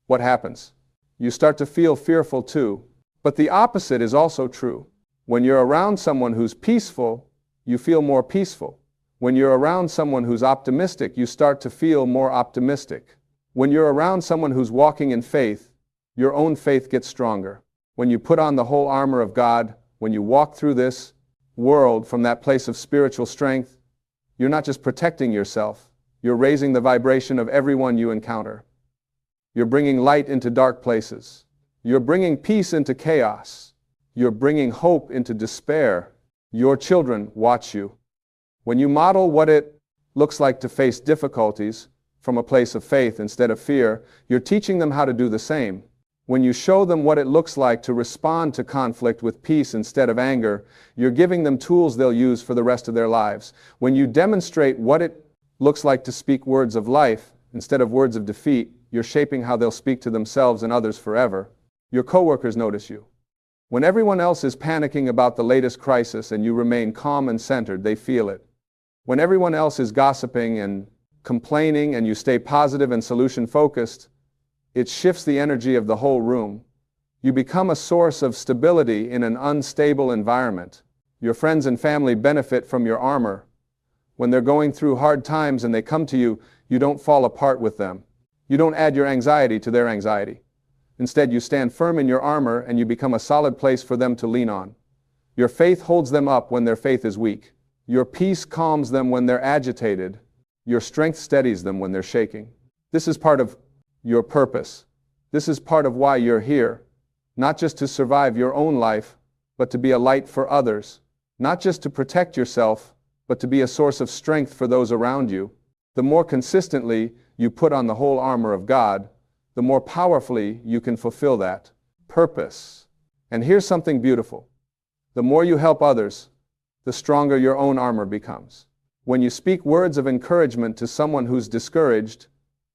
what happens? You start to feel fearful too. But the opposite is also true. When you're around someone who's peaceful, you feel more peaceful. When you're around someone who's optimistic, you start to feel more optimistic. When you're around someone who's walking in faith, your own faith gets stronger. When you put on the whole armor of God, when you walk through this, world from that place of spiritual strength, you're not just protecting yourself, you're raising the vibration of everyone you encounter. You're bringing light into dark places. You're bringing peace into chaos. You're bringing hope into despair. Your children watch you. When you model what it looks like to face difficulties from a place of faith instead of fear, you're teaching them how to do the same. When you show them what it looks like to respond to conflict with peace instead of anger, you're giving them tools they'll use for the rest of their lives. When you demonstrate what it looks like to speak words of life instead of words of defeat, you're shaping how they'll speak to themselves and others forever. Your coworkers notice you. When everyone else is panicking about the latest crisis and you remain calm and centered, they feel it. When everyone else is gossiping and complaining and you stay positive and solution-focused, it shifts the energy of the whole room. You become a source of stability in an unstable environment. Your friends and family benefit from your armor. When they're going through hard times and they come to you, you don't fall apart with them. You don't add your anxiety to their anxiety. Instead, you stand firm in your armor and you become a solid place for them to lean on. Your faith holds them up when their faith is weak. Your peace calms them when they're agitated. Your strength steadies them when they're shaking. This is part of your purpose. This is part of why you're here. Not just to survive your own life, but to be a light for others. Not just to protect yourself, but to be a source of strength for those around you. The more consistently you put on the whole armor of God, the more powerfully you can fulfill that purpose. And here's something beautiful. The more you help others, the stronger your own armor becomes. When you speak words of encouragement to someone who's discouraged,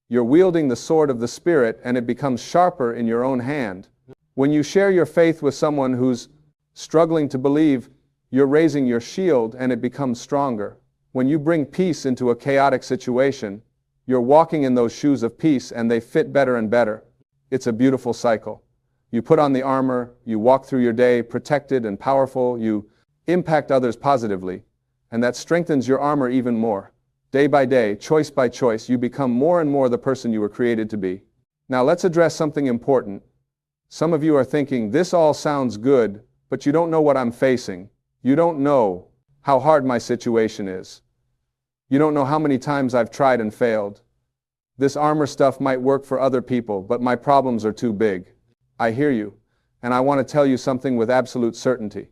you're wielding the sword of the Spirit and it becomes sharper in your own hand. When you share your faith with someone who's struggling to believe, you're raising your shield and it becomes stronger. When you bring peace into a chaotic situation, you're walking in those shoes of peace and they fit better and better. It's a beautiful cycle. You put on the armor, you walk through your day protected and powerful, you impact others positively, and that strengthens your armor even more. Day by day, choice by choice, you become more and more the person you were created to be. Now let's address something important. Some of you are thinking, this all sounds good, but you don't know what I'm facing. You don't know how hard my situation is. You don't know how many times I've tried and failed. This armor stuff might work for other people, but my problems are too big. I hear you, and I want to tell you something with absolute certainty.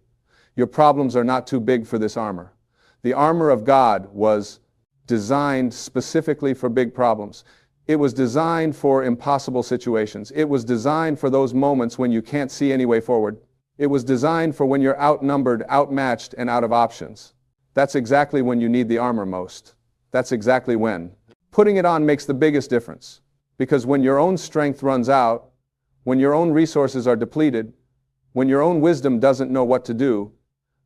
Your problems are not too big for this armor. The armor of God was designed specifically for big problems. It was designed for impossible situations. It was designed for those moments when you can't see any way forward. It was designed for when you're outnumbered, outmatched, and out of options. That's exactly when you need the armor most. That's exactly when. Putting it on makes the biggest difference. Because when your own strength runs out, when your own resources are depleted, when your own wisdom doesn't know what to do,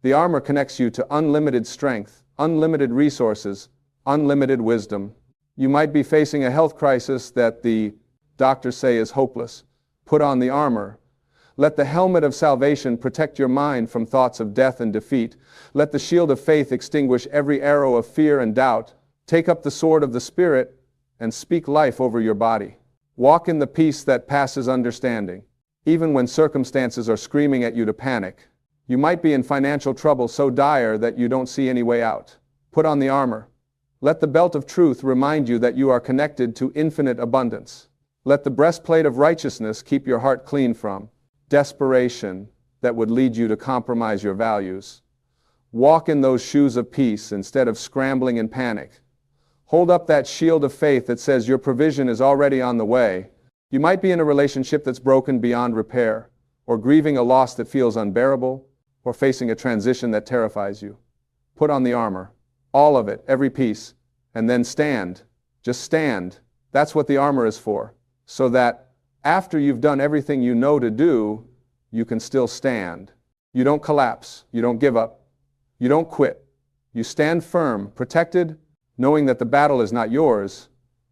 the armor connects you to unlimited strength, unlimited resources, unlimited wisdom. You might be facing a health crisis that the doctors say is hopeless. Put on the armor. Let the helmet of salvation protect your mind from thoughts of death and defeat. Let the shield of faith extinguish every arrow of fear and doubt. Take up the sword of the Spirit and speak life over your body. Walk in the peace that passes understanding, even when circumstances are screaming at you to panic. You might be in financial trouble so dire that you don't see any way out. Put on the armor. Let the belt of truth remind you that you are connected to infinite abundance. Let the breastplate of righteousness keep your heart clean from desperation that would lead you to compromise your values. Walk in those shoes of peace instead of scrambling in panic. Hold up that shield of faith that says your provision is already on the way. You might be in a relationship that's broken beyond repair, or grieving a loss that feels unbearable, or facing a transition that terrifies you. Put on the armor. All of it, every piece, and then stand. Just stand. That's what the armor is for. So that after you've done everything you know to do, you can still stand. You don't collapse. You don't give up. You don't quit. You stand firm, protected, knowing that the battle is not yours,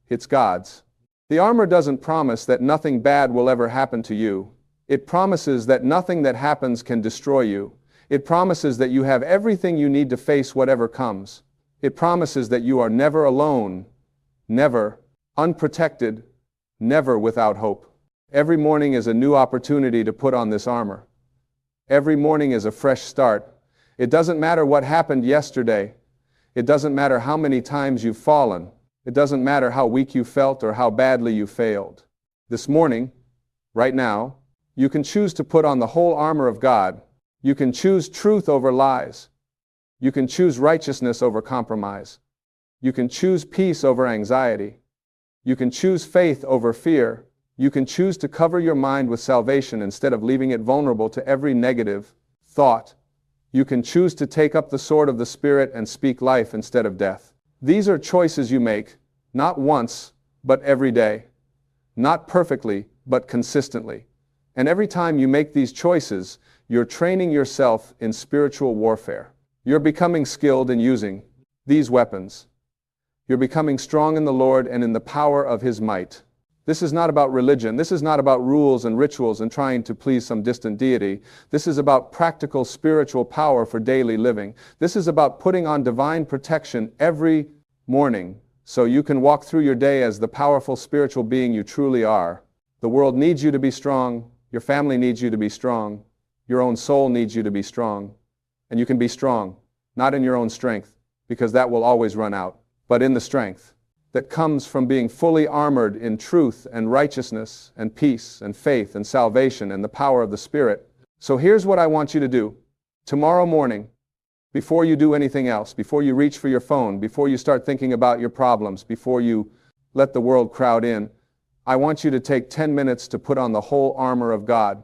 it's God's. The armor doesn't promise that nothing bad will ever happen to you. It promises that nothing that happens can destroy you. It promises that you have everything you need to face whatever comes. It promises that you are never alone, never unprotected, never without hope. Every morning is a new opportunity to put on this armor. Every morning is a fresh start. It doesn't matter what happened yesterday. It doesn't matter how many times you've fallen. It doesn't matter how weak you felt or how badly you failed. This morning, right now, you can choose to put on the whole armor of God. You can choose truth over lies. You can choose righteousness over compromise. You can choose peace over anxiety. You can choose faith over fear. You can choose to cover your mind with salvation instead of leaving it vulnerable to every negative thought. You can choose to take up the sword of the Spirit and speak life instead of death. These are choices you make, not once, but every day. Not perfectly, but consistently. And every time you make these choices, you're training yourself in spiritual warfare. You're becoming skilled in using these weapons. You're becoming strong in the Lord and in the power of His might. This is not about religion. This is not about rules and rituals and trying to please some distant deity. This is about practical spiritual power for daily living. This is about putting on divine protection every morning so you can walk through your day as the powerful spiritual being you truly are. The world needs you to be strong. Your family needs you to be strong. Your own soul needs you to be strong. And you can be strong, not in your own strength, because that will always run out, but in the strength that comes from being fully armored in truth and righteousness and peace and faith and salvation and the power of the Spirit. So here's what I want you to do. Tomorrow morning, before you do anything else, before you reach for your phone, before you start thinking about your problems, before you let the world crowd in, I want you to take 10 minutes to put on the whole armor of God.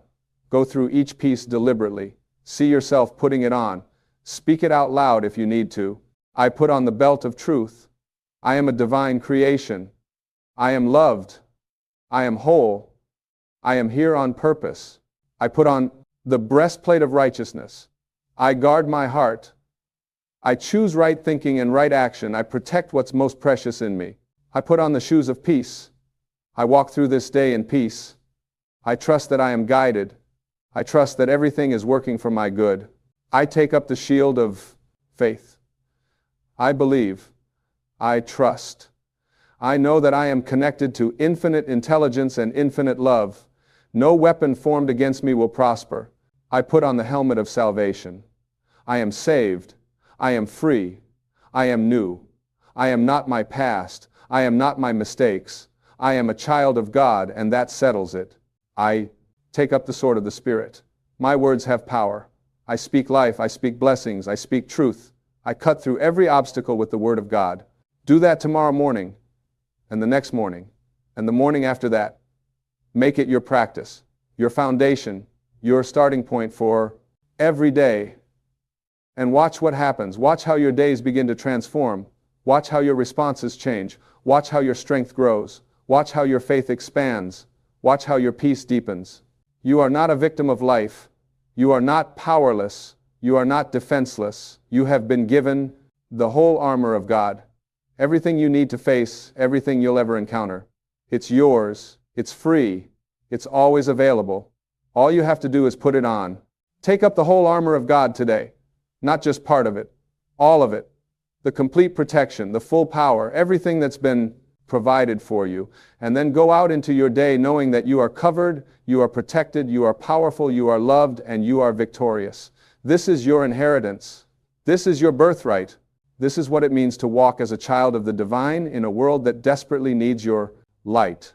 Go through each piece deliberately. See yourself putting it on. Speak it out loud if you need to. I put on the belt of truth. I am a divine creation. I am loved. I am whole. I am here on purpose. I put on the breastplate of righteousness. I guard my heart. I choose right thinking and right action. I protect what's most precious in me. I put on the shoes of peace. I walk through this day in peace. I trust that I am guided. I trust that everything is working for my good. I take up the shield of faith. I believe. I trust. I know that I am connected to infinite intelligence and infinite love. No weapon formed against me will prosper. I put on the helmet of salvation. I am saved. I am free. I am new. I am not my past. I am not my mistakes. I am a child of God, and that settles it. I take up the sword of the Spirit. My words have power. I speak life. I speak blessings. I speak truth. I cut through every obstacle with the Word of God. Do that tomorrow morning, and the next morning, and the morning after that. Make it your practice, your foundation, your starting point for every day. And watch what happens. Watch how your days begin to transform. Watch how your responses change. Watch how your strength grows. Watch how your faith expands. Watch how your peace deepens. You are not a victim of life. You are not powerless. You are not defenseless. You have been given the whole armor of God. Everything you need to face, everything you'll ever encounter. It's yours. It's free. It's always available. All you have to do is put it on. Take up the whole armor of God today. Not just part of it. All of it. The complete protection, the full power, everything that's been provided for you. And then go out into your day knowing that you are covered, you are protected, you are powerful, you are loved, and you are victorious. This is your inheritance. This is your birthright. This is what it means to walk as a child of the divine in a world that desperately needs your light.